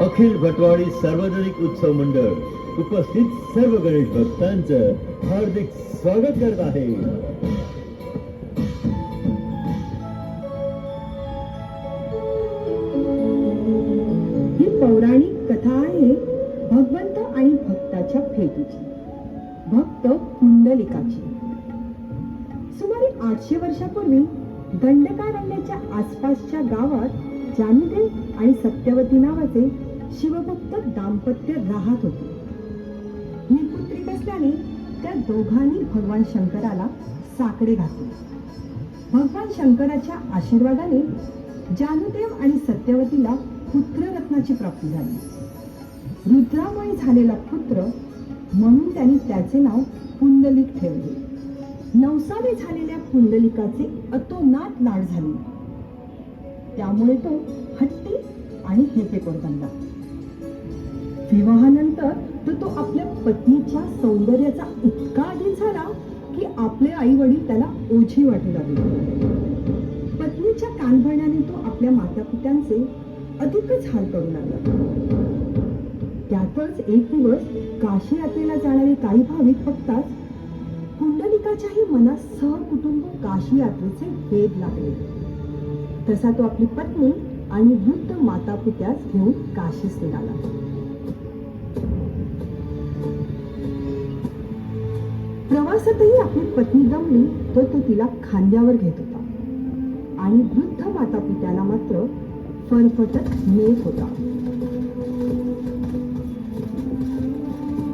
अखिल भटवाडी सार्वजनिक उत्सव मंडळ उपस्थित सर्व गणेश भक्तांचं हार्दिक स्वागत करत आहे. ही पौराणिक कथा आहे भगवंत आणि भक्ताच्या भेटीची, भक्त पुंडलिकाची. सुमारे 800 वर्षापूर्वी दंडकारण्याच्या आसपासच्या गावात जानुदेव आणि सत्यवती नावाचे शिवभक्त दाम्पत्य राहत होते. निपुत्रिक असल्याने त्या दोघांनी भगवान शंकराला साकडे घातले. भगवान शंकराच्या आशीर्वादाने जानुदेव आणि सत्यवतीला पुत्ररत्नाची प्राप्ती झाली. रुद्रामुळे झालेला पुत्र म्हणून त्यांनी त्याचे नाव पुंडलिक ठेवले. नवसाने झालेल्या पुंडलिकाचे अतोनात लाड झाले. त्यामुळे तो हट्टी आणि हेपेकोर बनला. विवाहानंतर तो आपल्या पत्नीच्या सौंदर्याचा इतका अधीन झाला की आपले आई वडील त्याला ओझी वाटू लागले. पत्नीच्या कानभरण्याने तो आपल्या माता पित्यांचे अधिकच हाल करू लागला. त्यातच एक दिवस काशी यात्रेला जाणारे काही भाविक बघताच पुंडलिकाच्याही मनात सहकुटुंब काशी यात्रेचे वेध लागले. तसा तो आपली पत्नी आणि वृद्ध माता पित्यास घेऊन काशीस निघाला. प्रवासातही आपली पत्नी दमली तर तो तिला खांद्यावर घेत होता आणि वृद्ध माता पित्याला मात्र फरफटत नेत होता.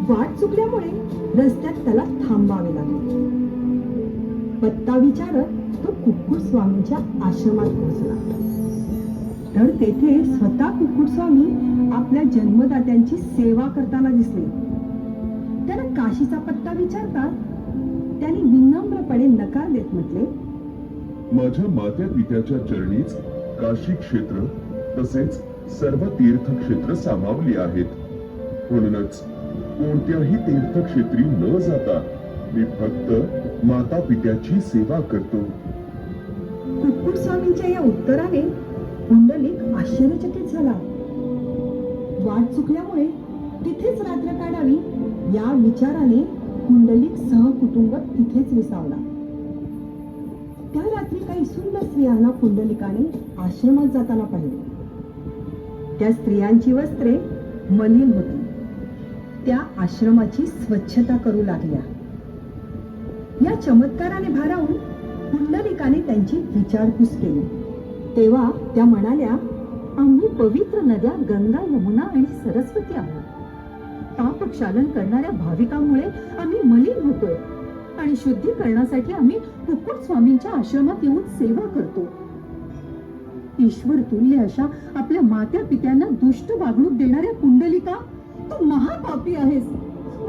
वाट चुकल्यामुळे रस्त्यात त्याला थांबावे लागले. पत्ता विचारत तो कुक्कुट स्वामींच्या आश्रमात पोहोचला. तर तेथे स्वतः कुक्कुट स्वामी आपल्या जन्मदात्यांची सेवा करताना दिसले. त्याला काशीचा पत्ता विचारतात त्यांनी विनम्रपणे नकार देत म्हटले, माझ्या मात्या पित्याच्या चरणीच काशी क्षेत्र तसेच सर्व तीर्थक्षेत्र सामावली आहेत. म्हणूनच कोणत्याही तीर्थक्षेत्री न जाता मी फक्त माता पित्याची सेवा करतो. कुक्कुट स्वामींच्या या उत्तराने पुंडलिक आश्चर्यचकित झाला. वाट चुकल्यामुळे तिथेच रात्र काढावी या विचाराने पुंडलिक सहकुटुंब तिथेच विसावला. त्या रात्री काही सुंदर स्त्रियांना पुंडलिकाने आश्रमात जाताना पाहिले. त्या स्त्रियांची वस्त्रे मलिन होती. त्या आश्रमाची स्वच्छता करू लागल्या. या चमत्काराने भारावून पुंडलिकाने त्यांची विचारपूस केली. तेव्हा त्या म्हणाल्या, आम्ही पवित्र नद्या गंगा, यमुना आणि सरस्वती आहोत. पापक्षालन करणाऱ्या भाविकांमुळे आम्ही मलिन होतोय आणि शुद्धीकरणासाठी आम्ही कुक्कुट स्वामींच्या आश्रमात येऊन सेवा करतो. ईश्वर तुल्य अशा आपल्या मात्या पित्यांना दुष्ट वागणूक देणाऱ्या पुंडलिका, तू महापापी आहेस.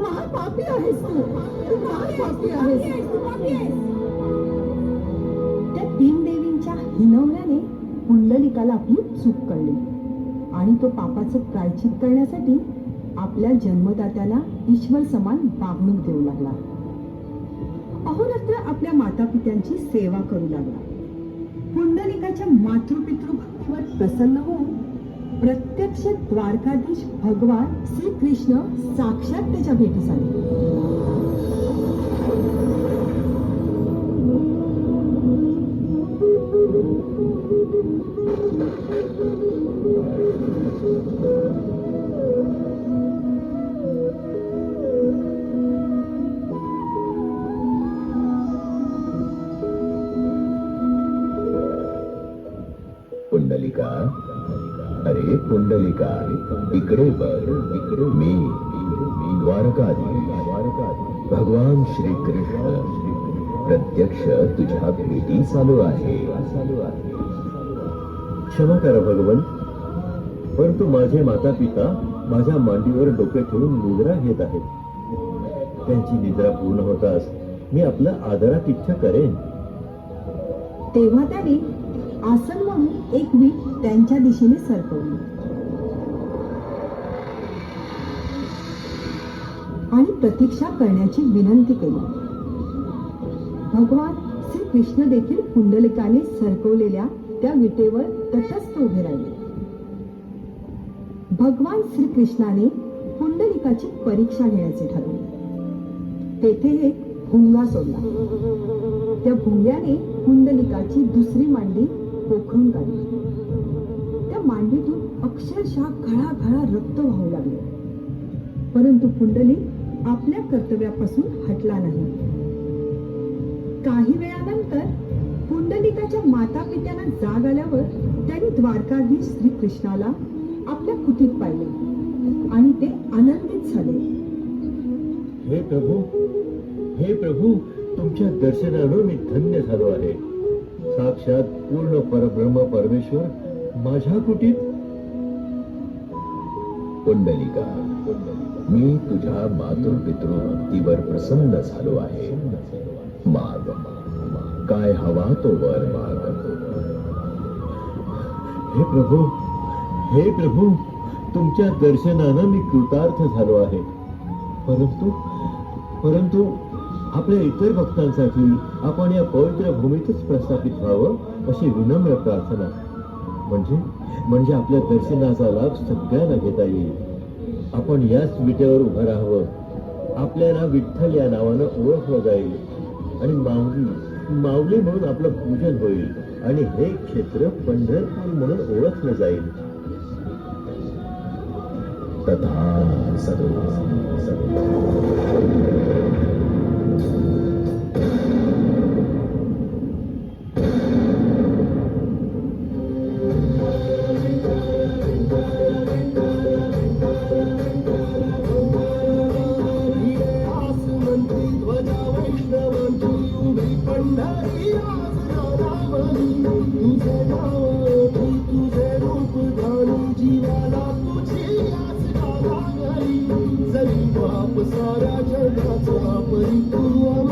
महापापी आहेस तू महापापी आहेस. त्या तीन देवींच्या हिनवल्याने पुंडलिकाला आपली चूक कळली आणि तो पापाचं प्रायश्चित करण्यासाठी आपल्या जन्मदात्याला ईश्वर समान वागणूक देऊ लागला. अहोरात्र आपल्या माता पित्यांची सेवा करू लागला. पुंडलिकाच्या मातृपितृ भक्तीवर प्रसन्न होऊन प्रत्यक्ष द्वारकाधीश भगवान श्रीकृष्ण साक्षात त्याच्या भेटीस आले. पुंडलिका, अरे पुंडलिका, इकडे बघ. मी द्वारकाधीश भगवान श्री कृष्ण प्रत्यक्ष तुझ्या भेटीस आलो आहे. क्षमा करा भगवन, परंतु माझे माता पिता माझ्या मांडीवर डोके ठेवून निद्रा घेत आहेत. त्यांची निद्रा पूर्ण होताच मी आपलं आदरात इच्छा करेन. तेव्हा त्याने आसन म्हणून एक वीट त्यांच्या दिशेने सरकवली आणि प्रतीक्षा करण्याची विनंती केली. भगवान श्री कृष्ण देखील पुंडलिकाने सरकवलेल्या त्या विटेवर तटस्थ उभे राहिले. भगवान श्रीकृष्णाने पुंडलिकाची परीक्षा घेण्याचे ठरवले. तेथे एक भुंगा सोडला. त्या भुंग्याने पुंडलिकाची दुसरी मांडी पोखरून काढली. त्या मांडीतून अक्षरशः घळाघळा रक्त वाहू लागले. परंतु पुंडलिक आपल्या कर्तव्यापासून हटला नाही. काही वेळानंतर पुंडलिकाच्या माता पित्यांना जाग आल्यावर त्यांनी द्वारकाधीश श्रीकृष्णाला आपल्या कुटीत पाहिले आणि ते आनंदित झाले. हे प्रभू, तुमच्या दर्शनानं मी धन्य झालो आहे. साक्षात पूर्ण परब्रह्म परमेश्वर माझ्या कुटीत. पुंडलिका, मी तुझ्या मातृपितृ भक्तीवर प्रसन्न झालो आहे. माग, काय हवा तो वर माग. हे प्रभू, तुमच्या दर्शनानं मी कृतार्थ झालो आहे. परंतु आपल्या इतर भक्तांसाठी आपण या पवित्र भूमीतच प्रस्थापित व्हावं अशी विनम्र प्रार्थना. म्हणजे आपल्या दर्शनाचा लाभ सगळ्यांना घेता येईल. आपण याच विटेवर उभं राहावं. आपल्याला विठ्ठल या नावानं ओळखलं जाईल आणि माऊली म्हणून आपलं पूजन होईल आणि हे क्षेत्र पंढरपूर म्हणून ओळखलं जाईल. तथा सदो. साऱ्या जगाचा परिपूर्ण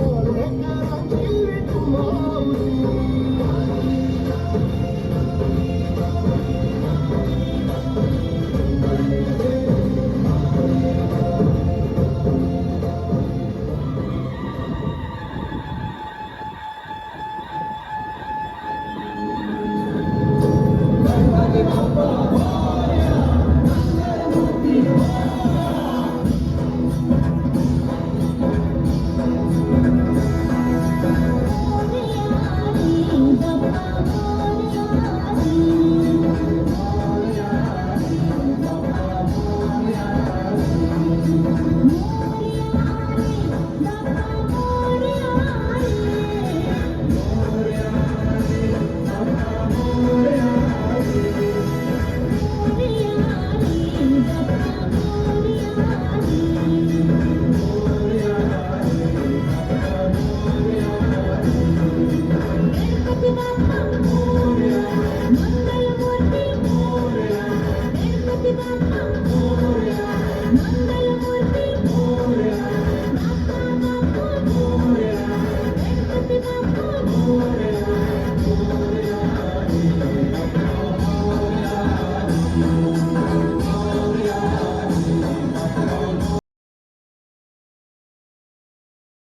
मंगलमूर्ती गणपती बाप्पा